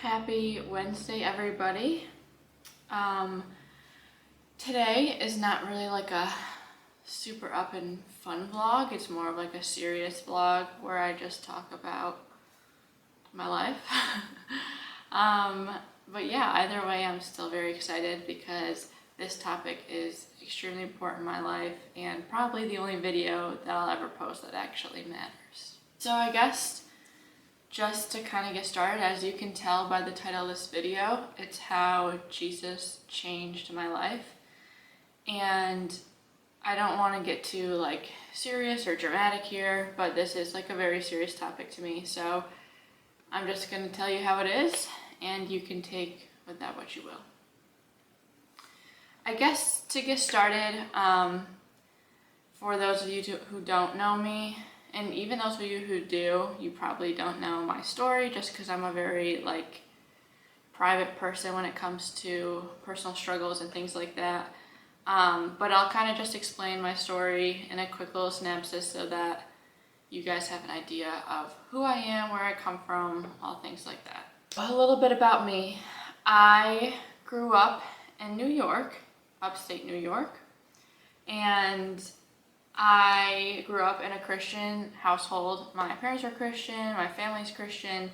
Happy Wednesday, everybody. Today is not really like a super up and fun vlog. It's more of like a serious vlog where I just talk about my life. But yeah, either way, I'm still very excited because this topic is extremely important in my life and probably the only video that I'll ever post that actually matters. So I guess just to kind of get started, as you can tell by the title of this video, it's how Jesus changed my life. And I don't want to get too like serious or dramatic here, but this is like a very serious topic to me. So I'm just going to tell you how it is, and you can take with that what you will. I guess to get started, for those of you who don't know me, and even those of you who do, you probably don't know my story just because I'm a very like private person when it comes to personal struggles and things like that. But I'll kind of just explain my story in a quick little synopsis so that you guys have an idea of who I am, where I come from, all things like that. A little bit about me. I grew up in New York, upstate New York, and I grew up in a Christian household. My parents were Christian, my family's Christian.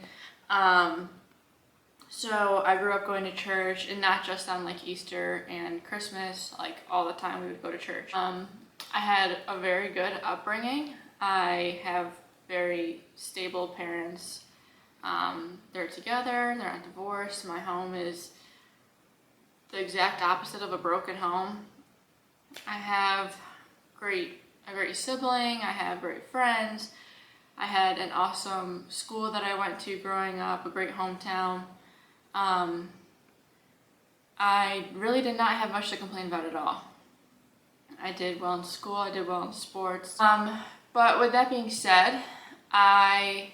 So I grew up going to church, and not just on like Easter and Christmas, like all the time we would go to church. I had a very good upbringing. I have very stable parents. They're together, they're not divorced. My home is the exact opposite of a broken home. I have a great sibling, I have great friends, I had an awesome school that I went to growing up, a great hometown. I really did not have much to complain about at all. I did well in school, I did well in sports. But with that being said, I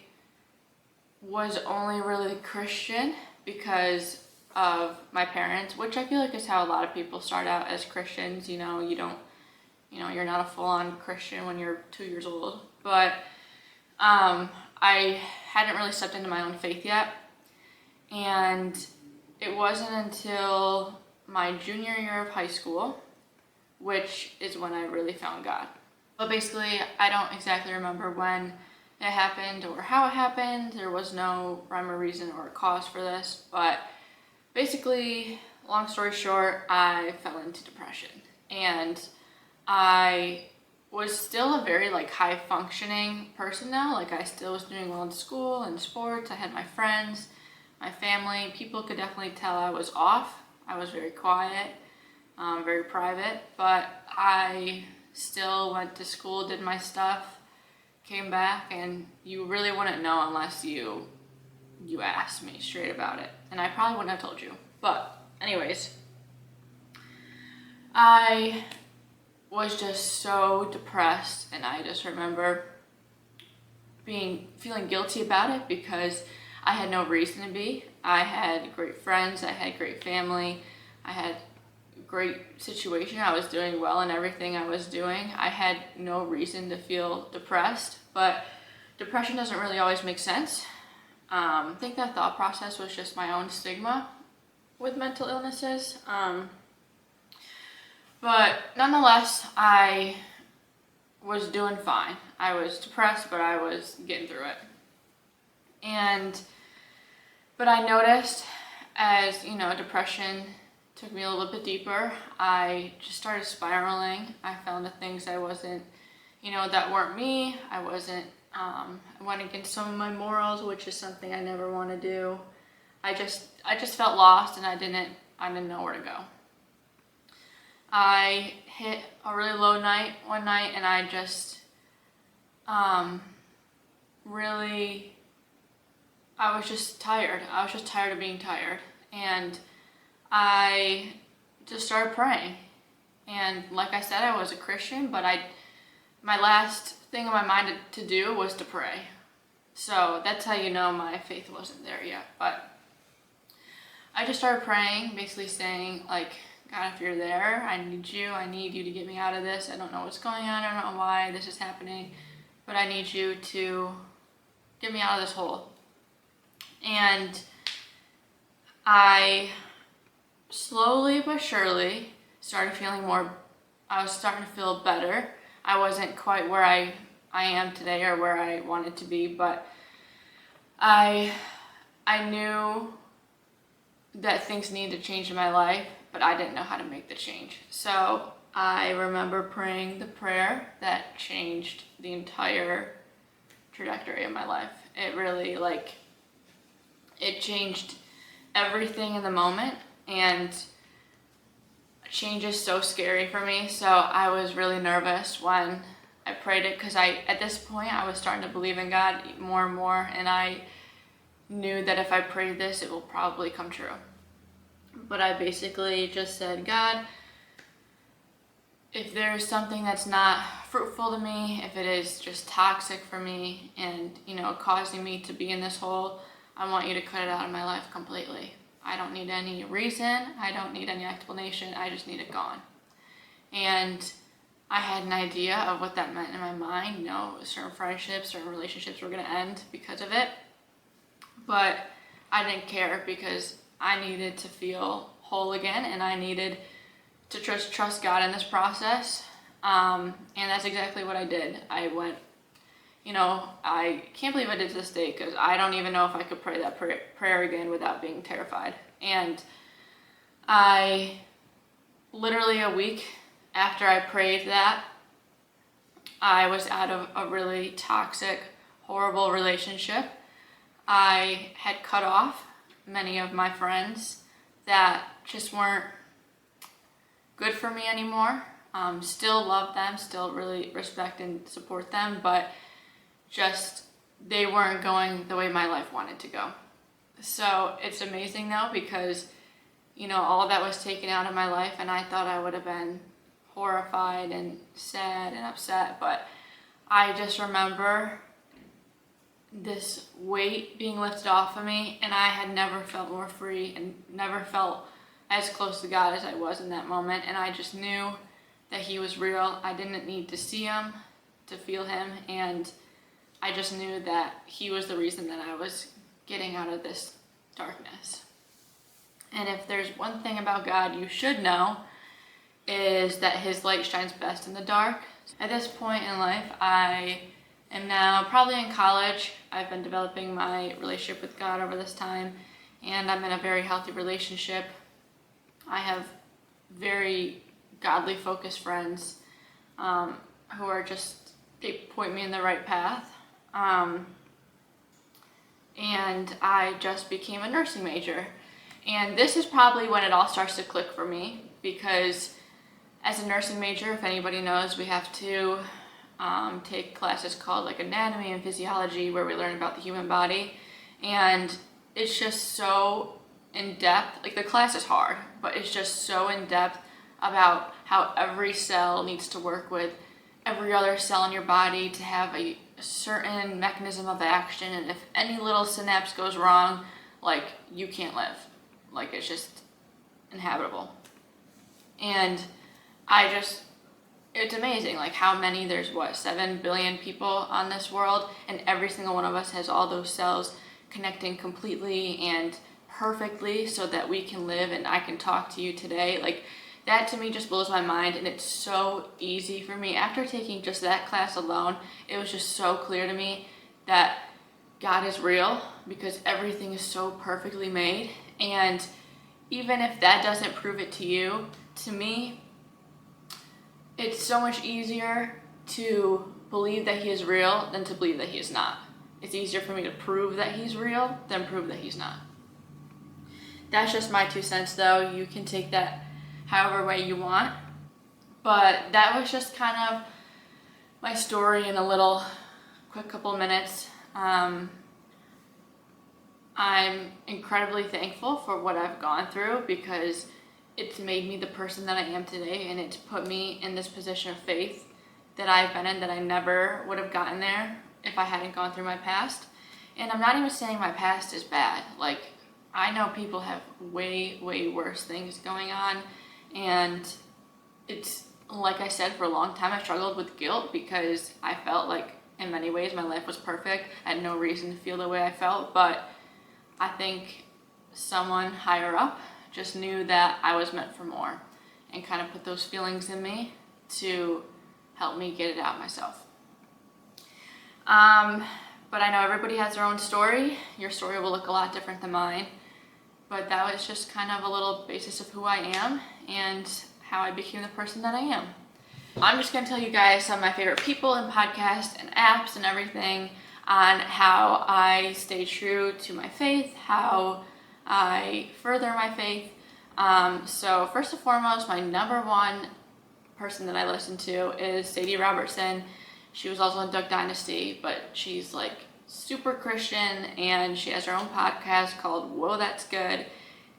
was only really Christian because of my parents, which I feel like is how a lot of people start out as Christians. You're not a full-on Christian when you're 2 years old, but I hadn't really stepped into my own faith yet, and it wasn't until my junior year of high school, which is when I really found God. But basically, I don't exactly remember when it happened or how it happened. There was no rhyme or reason or cause for this, but basically, long story short, I fell into depression, and I was still a very like high functioning person now. Like I still was doing well in school and sports. I had my friends, my family. People could definitely tell I was off. I was very quiet, very private, but I still went to school, did my stuff, came back, and you really wouldn't know unless you asked me straight about it. And I probably wouldn't have told you. But anyways, I was just so depressed, and I just remember feeling guilty about it because I had no reason to be. I had great friends, I had great family, I had a great situation, I was doing well in everything I was doing. I had no reason to feel depressed, but depression doesn't really always make sense. I think that thought process was just my own stigma with mental illnesses. But nonetheless, I was doing fine. I was depressed, but I was getting through it. But I noticed as, depression took me a little bit deeper, I just started spiraling. I fell into things I wasn't, that weren't me. I went against some of my morals, which is something I never want to do. I just felt lost, and I didn't know where to go. I hit a really low night one night, and I just I was just tired. I was just tired of being tired, and I just started praying. And like I said, I was a Christian, but my last thing on my mind to do was to pray. So that's how you know my faith wasn't there yet. But I just started praying, basically saying like, God, if you're there, I need you to get me out of this. I don't know what's going on, I don't know why this is happening, but I need you to get me out of this hole. And I slowly but surely I was starting to feel better. I wasn't quite where I am today or where I wanted to be, but I knew that things needed to change in my life, but I didn't know how to make the change. So I remember praying the prayer that changed the entire trajectory of my life. It really, it changed everything in the moment, and change is so scary for me. So I was really nervous when I prayed it, because at this point I was starting to believe in God more and more, and I knew that if I prayed this, it will probably come true. But I basically just said, God, if there's something that's not fruitful to me, if it is just toxic for me and, causing me to be in this hole, I want you to cut it out of my life completely. I don't need any reason. I don't need any explanation. I just need it gone. And I had an idea of what that meant in my mind. Certain friendships, certain relationships were going to end because of it. But I didn't care, because I needed to feel whole again, and I needed to trust God in this process. And that's exactly what I did. I went, I can't believe I did to this day, because I don't even know if I could pray that prayer again without being terrified. And I, literally a week after I prayed that, I was out of a really toxic, horrible relationship. I had cut off many of my friends that just weren't good for me anymore. Still love them, still really respect and support them, but just they weren't going the way my life wanted to go. So it's amazing though, because all that was taken out of my life, and I thought I would have been horrified and sad and upset, but I just remember this weight being lifted off of me, and I had never felt more free and never felt as close to God as I was in that moment. And I just knew that He was real. I didn't need to see Him to feel Him, and I just knew that He was the reason that I was getting out of this darkness. And if there's one thing about God you should know, is that His light shines best in the dark. At this point in life, I am now probably in college. I've been developing my relationship with God over this time, and I'm in a very healthy relationship. I have very godly focused friends who are they point me in the right path. And I just became a nursing major. And this is probably when it all starts to click for me, because as a nursing major, if anybody knows, we have to take classes called anatomy and physiology, where we learn about the human body. And it's just so in depth. The class is hard, but it's just so in depth about how every cell needs to work with every other cell in your body to have a certain mechanism of action. And if any little synapse goes wrong, you can't live. It's just inhabitable. And it's amazing, how many, there's 7 billion people on this world, and every single one of us has all those cells connecting completely and perfectly so that we can live and I can talk to you today. That to me just blows my mind, and it's so easy for me. After taking just that class alone, it was just so clear to me that God is real, because everything is so perfectly made. And even if that doesn't prove it to you, to me, it's so much easier to believe that He is real than to believe that He is not. It's easier for me to prove that He's real than prove that He's not. That's just my 2 cents though. You can take that however way you want. But that was just kind of my story in a little quick couple minutes. I'm incredibly thankful for what I've gone through, because it's made me the person that I am today, and it's put me in this position of faith that I've been in, that I never would have gotten there if I hadn't gone through my past. And I'm not even saying my past is bad. I know people have way, way worse things going on, and it's, like I said, for a long time I struggled with guilt, because I felt in many ways my life was perfect. I had no reason to feel the way I felt, but I think someone higher up just knew that I was meant for more and kind of put those feelings in me to help me get it out myself. But I know everybody has their own story. Your story will look a lot different than mine. But that was just kind of a little basis of who I am and how I became the person that I am. I'm just going to tell you guys some of my favorite people and podcasts and apps and everything on how I stay true to my faith, how I further my faith. So first and foremost, my number one person that I listen to is Sadie Robertson. She was also in Duck Dynasty, but she's like super Christian, and she has her own podcast called Whoa, That's Good,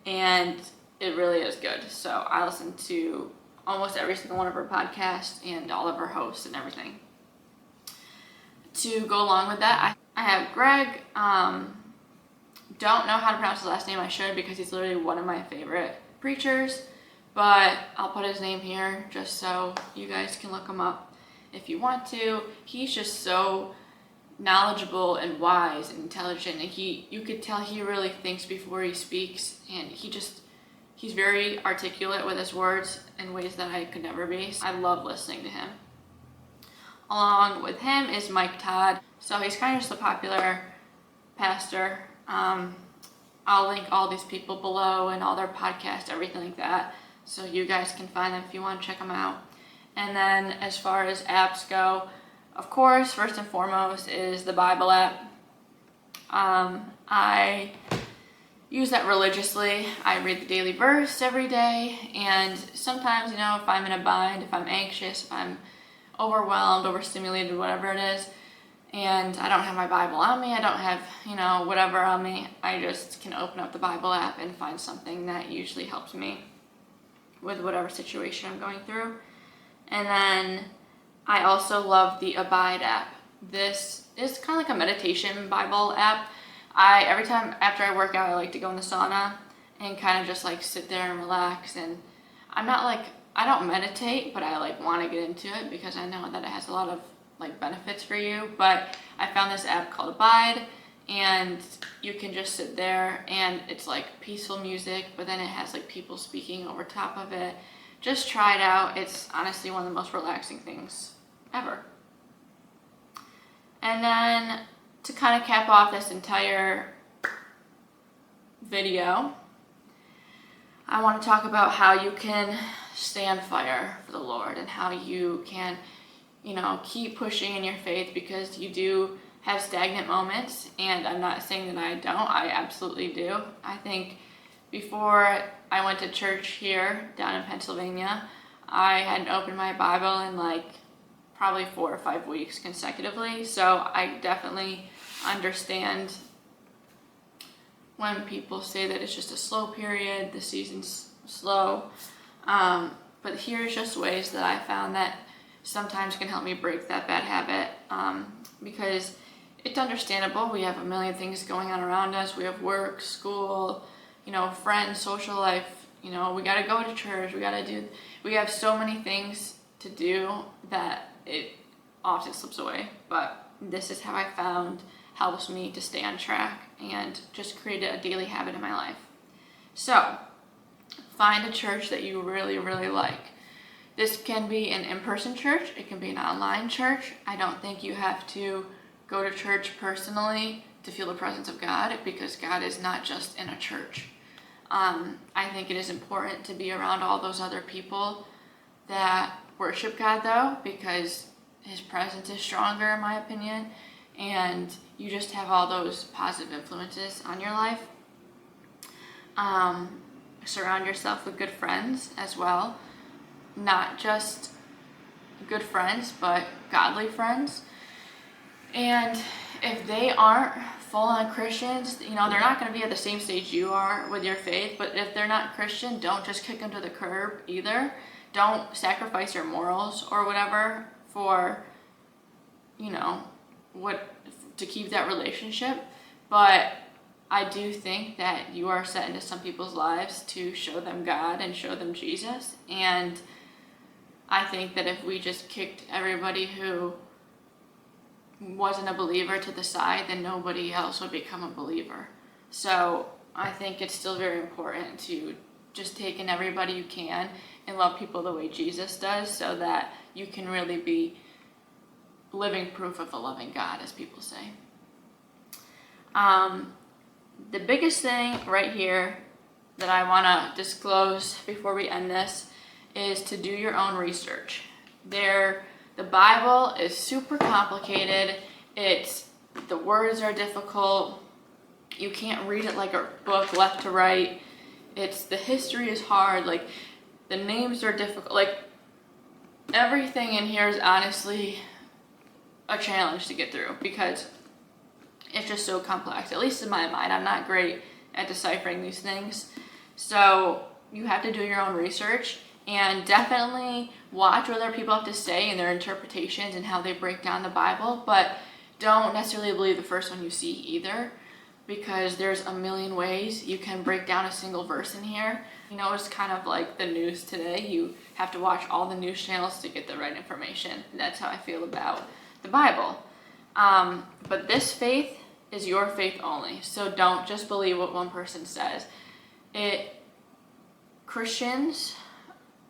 and it really is good. So I listen to almost every single one of her podcasts and all of her hosts and everything. To go along with that, I have Greg. Don't know how to pronounce his last name. I should, because he's literally one of my favorite preachers, but I'll put his name here just so you guys can look him up if you want to. He's just so knowledgeable and wise and intelligent, and you could tell he really thinks before he speaks, and he's very articulate with his words in ways that I could never be. I love listening to him. Along with him is Todd. So he's kind of just a popular pastor. I'll link all these people below and all their podcasts, everything like that, so you guys can find them if you want to check them out. And then as far as apps go, of course, first and foremost is the Bible app. I use that religiously. I read the daily verse every day, and sometimes, if I'm in a bind, if I'm anxious, if I'm overwhelmed, overstimulated, whatever it is, and I don't have my Bible on me, I don't have, whatever on me, I just can open up the Bible app and find something that usually helps me with whatever situation I'm going through. And then I also love the Abide app. This is kind of like a meditation Bible app. Every time after I work out, I like to go in the sauna and kind of just like sit there and relax. And I don't meditate, but I want to get into it because I know that it has a lot of benefits for you. But I found this app called Abide, and you can just sit there, and it's peaceful music, but then it has people speaking over top of it. Just try it out. It's honestly one of the most relaxing things ever. And then to kind of cap off this entire video, I want to talk about how you can stay on fire for the Lord and how you can, keep pushing in your faith, because you do have stagnant moments, and I'm not saying that I don't. I absolutely do. I think before I went to church here down in Pennsylvania, I hadn't opened my Bible in probably 4 or 5 weeks consecutively. So I definitely understand when people say that it's just a slow period, the season's slow. But here's just ways that I found that sometimes can help me break that bad habit, because it's understandable. We have a million things going on around us. We have work, school, friends, social life. We got to go to church. We have so many things to do that it often slips away. But this is how I found helps me to stay on track and just create a daily habit in my life. So find a church that you really, really like. This can be an in-person church. It can be an online church. I don't think you have to go to church personally to feel the presence of God, because God is not just in a church. I think it is important to be around all those other people that worship God, though, because His presence is stronger, in my opinion, and you just have all those positive influences on your life. Surround yourself with good friends as well. Not just good friends, but godly friends. And if they aren't full-on Christians, they're not going to be at the same stage you are with your faith. But if they're not Christian, don't just kick them to the curb either. Don't sacrifice your morals or whatever for, to keep that relationship. But I do think that you are set into some people's lives to show them God and show them Jesus. And I think that if we just kicked everybody who wasn't a believer to the side, then nobody else would become a believer. So I think it's still very important to just take in everybody you can and love people the way Jesus does, so that you can really be living proof of a loving God, as people say. The biggest thing right here that I want to disclose before we end this is to do your own research. The Bible is super complicated. The words are difficult. You can't read it like a book left to right. The history is hard. Like, the names are difficult. Like, everything in here is honestly a challenge to get through, because it's just so complex. At least in my mind, I'm not great at deciphering these things. So you have to do your own research, and definitely watch what other people have to say and their interpretations and how they break down the Bible, but don't necessarily believe the first one you see either, because there's a million ways you can break down a single verse in here. It's kind of like the news today. You have to watch all the news channels to get the right information. That's how I feel about the Bible. But this faith is your faith only, so don't just believe what one person says. Christians,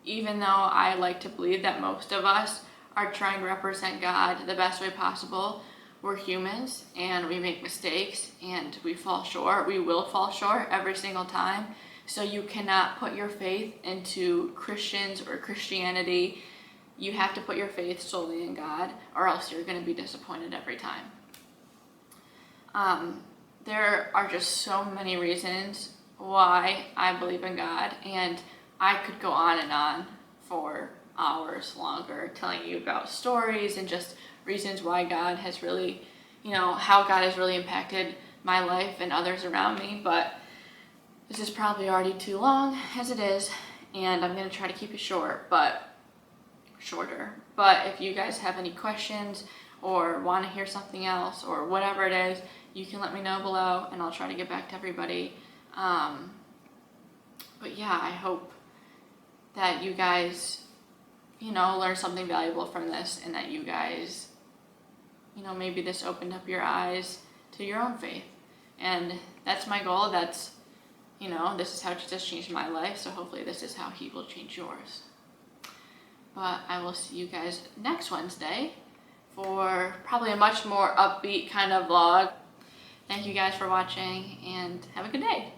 even though I like to believe that most of us are trying to represent God the best way possible, we're humans and we make mistakes and we fall short. We will fall short every single time. So you cannot put your faith into Christians or Christianity. You have to put your faith solely in God, or else you're going to be disappointed every time. There are just so many reasons why I believe in God, and I could go on and on for hours longer telling you about stories and just reasons why God has really, how God has really impacted my life and others around me, but this is probably already too long as it is, and I'm going to try to keep it shorter. But if you guys have any questions or want to hear something else or whatever it is, you can let me know below and I'll try to get back to everybody. But yeah, I hope that you guys, learn something valuable from this, and that you guys, maybe this opened up your eyes to your own faith. And that's my goal. This is how Jesus changed my life, so hopefully this is how he will change yours. But I will see you guys next Wednesday for probably a much more upbeat kind of vlog. Thank you guys for watching, and have a good day.